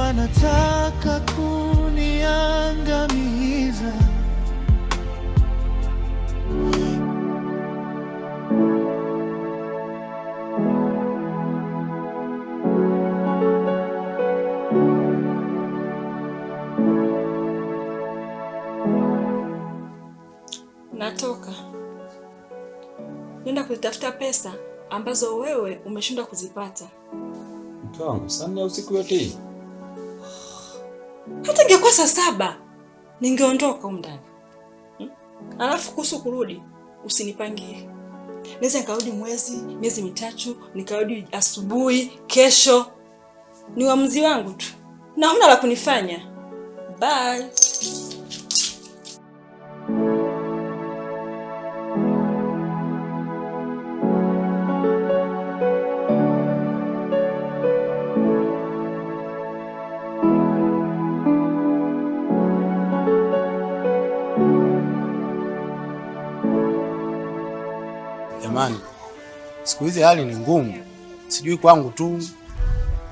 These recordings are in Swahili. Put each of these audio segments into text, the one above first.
anataka kuniangamiza. Natoka nenda kutafuta pesa ambazo wewe umeshindwa kuzipata. Mke wangu, saa nne usiku yote hii? Hata ingekuwa saa 7 ningeondoka huko ndani. Alafu kuhusu kurudi usinipangie. Naweza nikarudi miezi mitatu, nikarudi asubuhi, kesho. Ni uamuzi wangu tu. Na huna la kunifanya. Bye. Jamani, siku hizi hali ni ngumu. Sijui kwangu tu.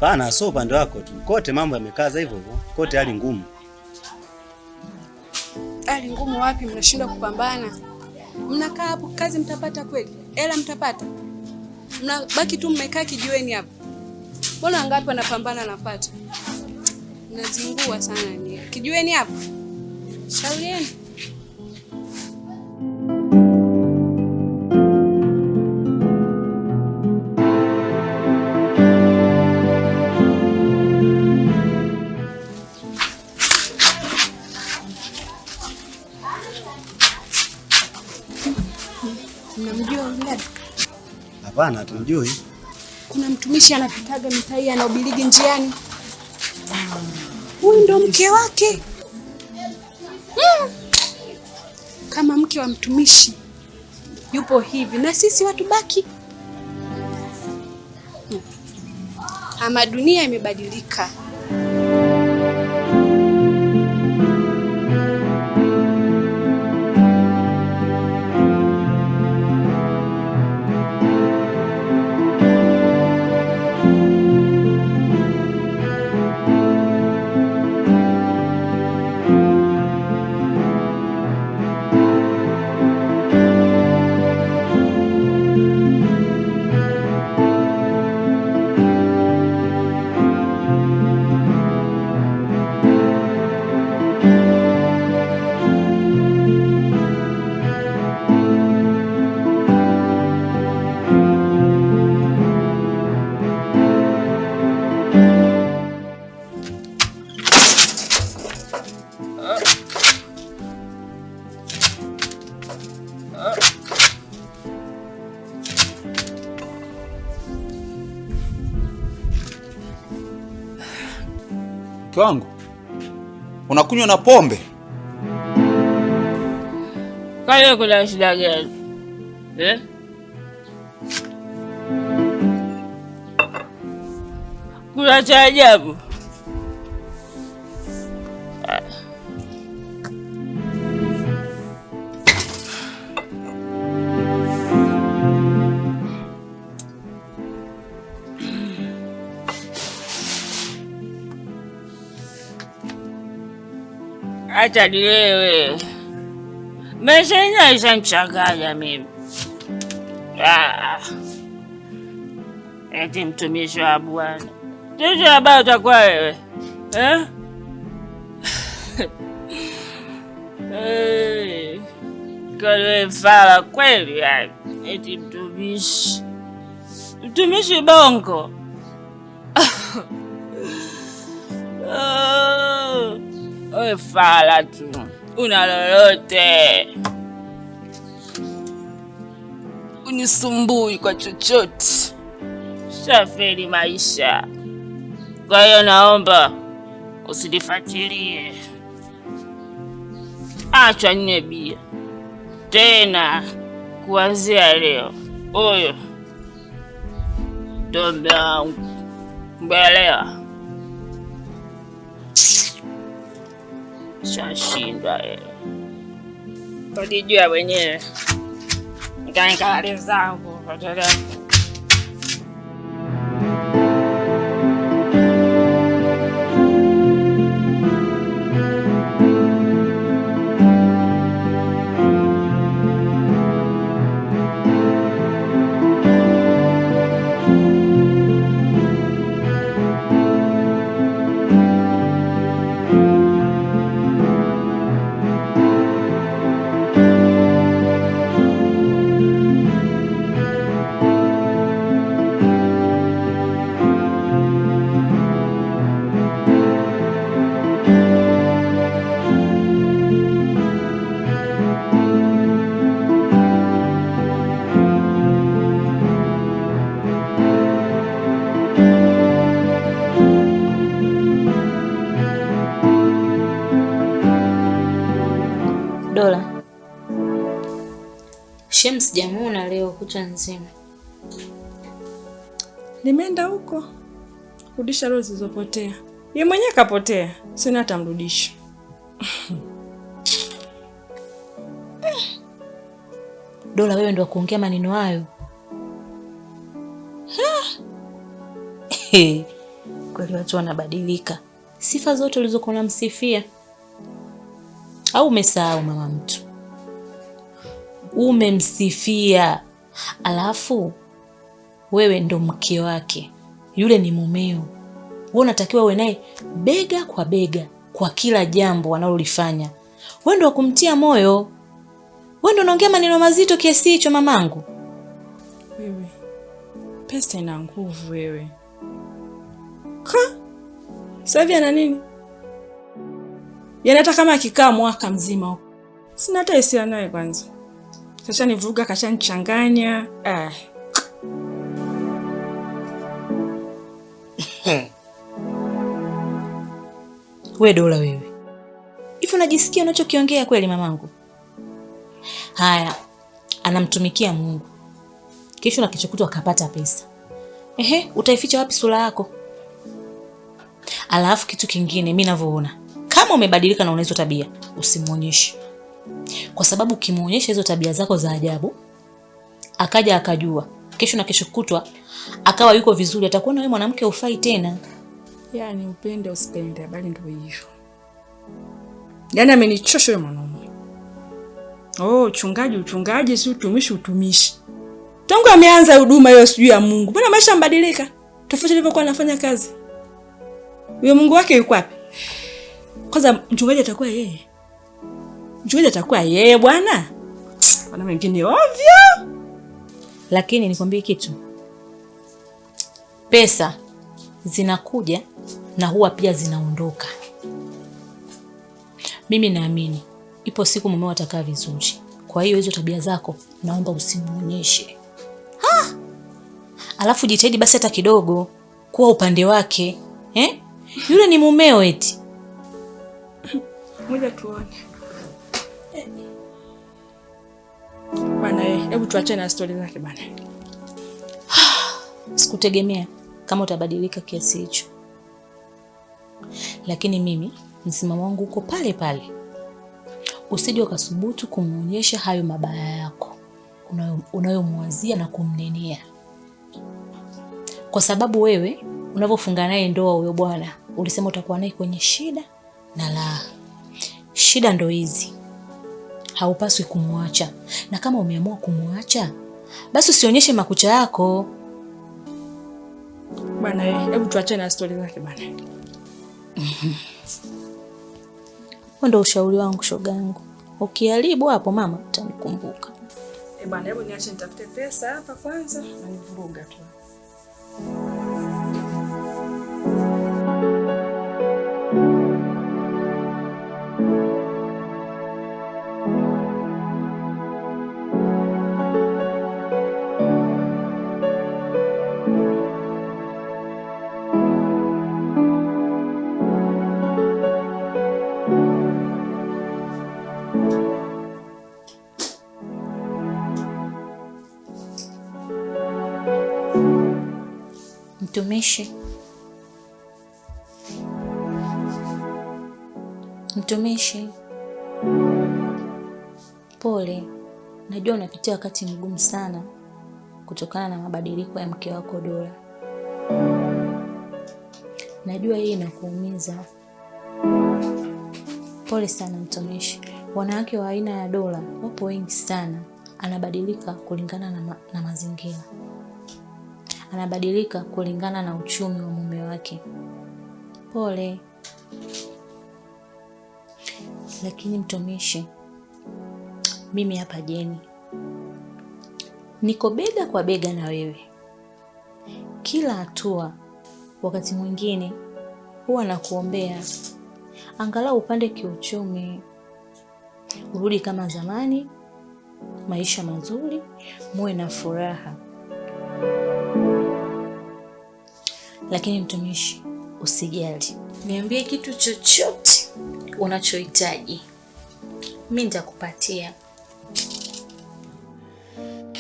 Bana, sio upande wako tu. Kote mambo yamekaza hivyo hivyo. Kote hali ngumu. Hali ngumu wapi? Mnashindwa kupambana. Mnakaa hapo, kazi mtapata kweli? Hela mtapata? Mnabaki tu mmekaa kijiweni hapo. Mbona wangapi wanapambana napata? Mnazingua sana ni. Kijiweni hapo. Shauri yenu. Mnamjua mdada? Hapana, tumjui. Kuna mtumishi anapitaga mitaa anahubiri njiani. Huyu ndo mke wake. Kama mke wa mtumishi yupo hivi na sisi watu baki. Ama dunia imebadilika. Mke wangu, unakunywa na pombe? Kwa hiyo kuna shida gani? Kuna cha ajabu? Acha nilewe. Maisha inaisha nichanganya mimi. Eti mtumishi wa Bwana. Ndicho habari utakuwa wewe. Kwa wewe fala kweli yani. Eti mtumishi. Mtumishi bongo. Wewe fala tu. Una lolote. Unisumbui kwa chochote. Shafeli maisha. Kwa hiyo naomba usinifuatilie. Acha nywe bia. Tena kuanzia leo. Huyo ndo mume wangu. Mbelewa. Shashindwa Walijua wenyewe. Nikanika hali zangu. Shem sijamuona leo kutwa nzima. Nimeenda huko rudisha roho zilizopotea. Yeye mwenyewe kapotea, sina hata mrudisha. Dola, wewe ndio kuongea maneno hayo? Kweli watu wanabadilika. Sifa zote ulizokuwa unamsifia. Au umesahau mama mtu? Umemsifia. Alafu wewe ndo mke wake. Yule ni mumeo. Wewe unatakiwa uwe naye bega kwa bega kwa kila jambo analolifanya. Wewe ndo kumtia moyo. Wewe ndo unaongea maneno mazito kiasi hicho mamangu. Wewe. Pesa ina nguvu wewe. Sasa hivi ana nini? Yaani hata kama akikaa mwaka mzima huko. Sina hata hisia naye kwanza. Sasa nivuruga kashanichanganya. Wewe Dola wewe. Hivi unajisikia unachokiongea kweli mamangu? Haya, anamtumikia Mungu. Kesho na kesho kutwa akapata pesa. Utaificha wapi sura yako? Alafu kitu kingine mimi ninavyoona, kama umebadilika na unazo tabia, usimuonyeshe. Kwa sababu ukimuonyesha hizo tabia zako za ajabu, akaja akajua, kesho na kesho kutwa akawa yuko vizuri, atakuwa na wewe mwanamke ufai tena. Yaani upende usipende, bali ndio hivyo. Yaani amenichosha yule mwanaume. Uchungaji si utumishi. Tangu ameanza huduma hiyo sijui ya Mungu. Mbona maisha mbadilika? Tofauti alivyokuwa anafanya kazi. Huyo Mungu wake yuko wapi? Kwanza mchungaji atakuwa yeye. Bwana. Bwana mwingine ovyo. Lakini nikwambie kitu. Pesa zinakuja na huwa pia zinaondoka. Mimi naamini ipo siku mumeo atakaa vizuri. Kwa hiyo hizo tabia zako naomba usimuonyeshe. Alafu jitahidi basi hata kidogo kuwa upande wake. Yule ni mumeo eti. Ngoja tuone. Bana, hebu tuachane na story zake bana. Sikutegemea kama utabadilika kiasi hicho. Lakini mimi msimamo wangu uko pale pale. Usije ukasubutu kumuonyesha hayo mabaya yako unayomwazia na kumnenea. Kwa sababu wewe unavyofunga naye ndoa huyo bwana, ulisema utakuwa naye kwenye shida na la. Shida ndo hizi. Haupaswi kumwacha. Na kama umeamua kumwacha, basi usionyeshe makucha yako. Bana, hebu tuachane na story zake bana. Ndio ushauri wangu shogangu. Ukiharibu hapo mama utanikumbuka. Bana, hebu niache nitafute pesa hapa kwanza na nivuruga tu. Mtumishi. Pole. Najua unapitia wakati mgumu sana kutokana na mabadiliko ya mke wako Dola. Najua hii inakuumiza. Pole sana mtumishi. Wanawake wa aina ya Dola wapo wengi sana. Anabadilika kulingana na mazingira. Anabadilika kulingana na uchumi wa mume wake. Pole. Lakini mtumishi, mimi hapa Jeni niko bega kwa bega na wewe. Kila hatua, wakati mwingine huwa nakuombea angalau upande kiuchumi, urudi kama zamani, maisha mazuri, muwe na furaha. Lakini mtumishi, usijali. Niambie kitu chochote unachohitaji. Mimi nitakupatia.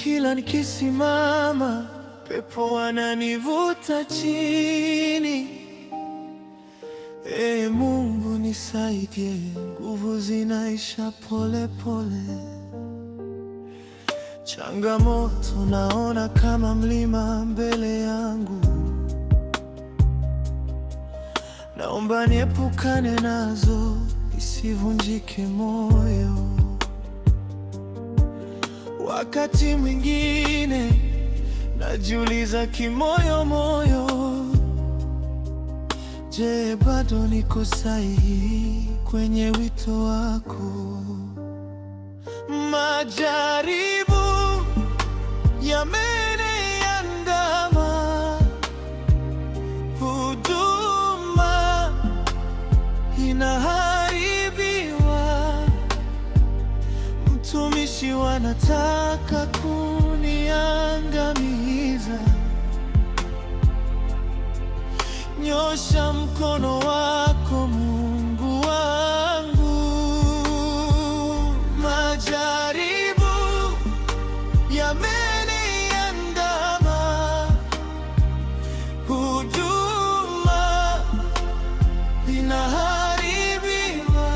kila nikisimama, pepo wananivuta chini. Ee Mungu nisaidie, nguvu zinaisha pole pole. Changamoto naona kama mlima mbele yangu, naomba niepukane nazo, nisivunjike moyo. Wakati mwingine najiuliza kimoyo moyo, je, bado niko sahihi kwenye wito wako? Majaribu yameniandama, huduma inaharibiwa, mtumishi wanataka kuniangamiza. Nyosha mkono wako Mungu wangu. Majaribu yameniandama, huduma inaharibiwa,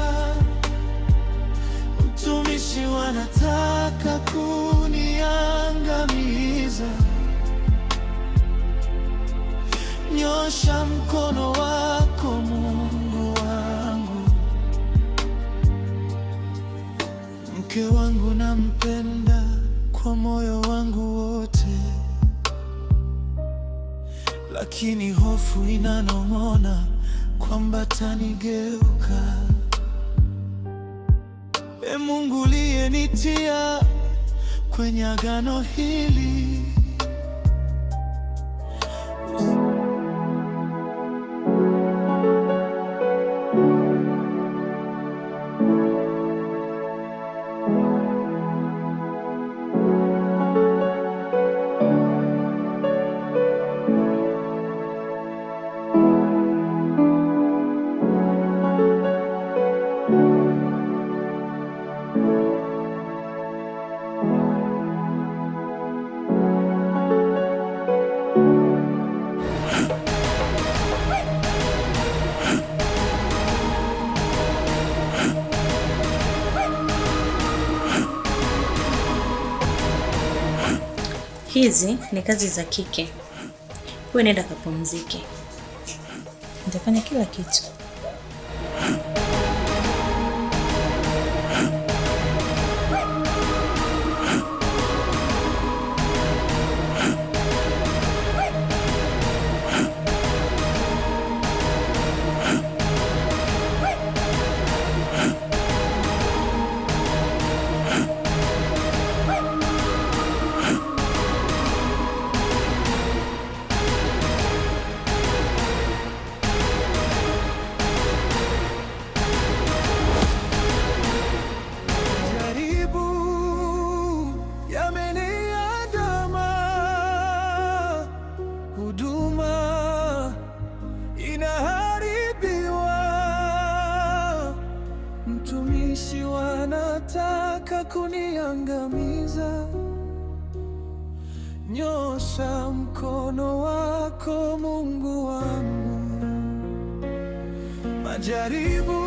mtumishi wanataka kuniangamiza. Nyosha mkono wako Mungu wangu. Mke wangu nampenda kwa moyo wangu wote, lakini hofu inanong'ona kwamba tanigeuka. Ee Mungu uliyenitia kwenye agano hili, hizi ni kazi za kike. Wewe nenda kapumzike, nitafanya kila kitu. mtumishi wanataka kuniangamiza. Nyosha mkono wako Mungu wangu. Majaribu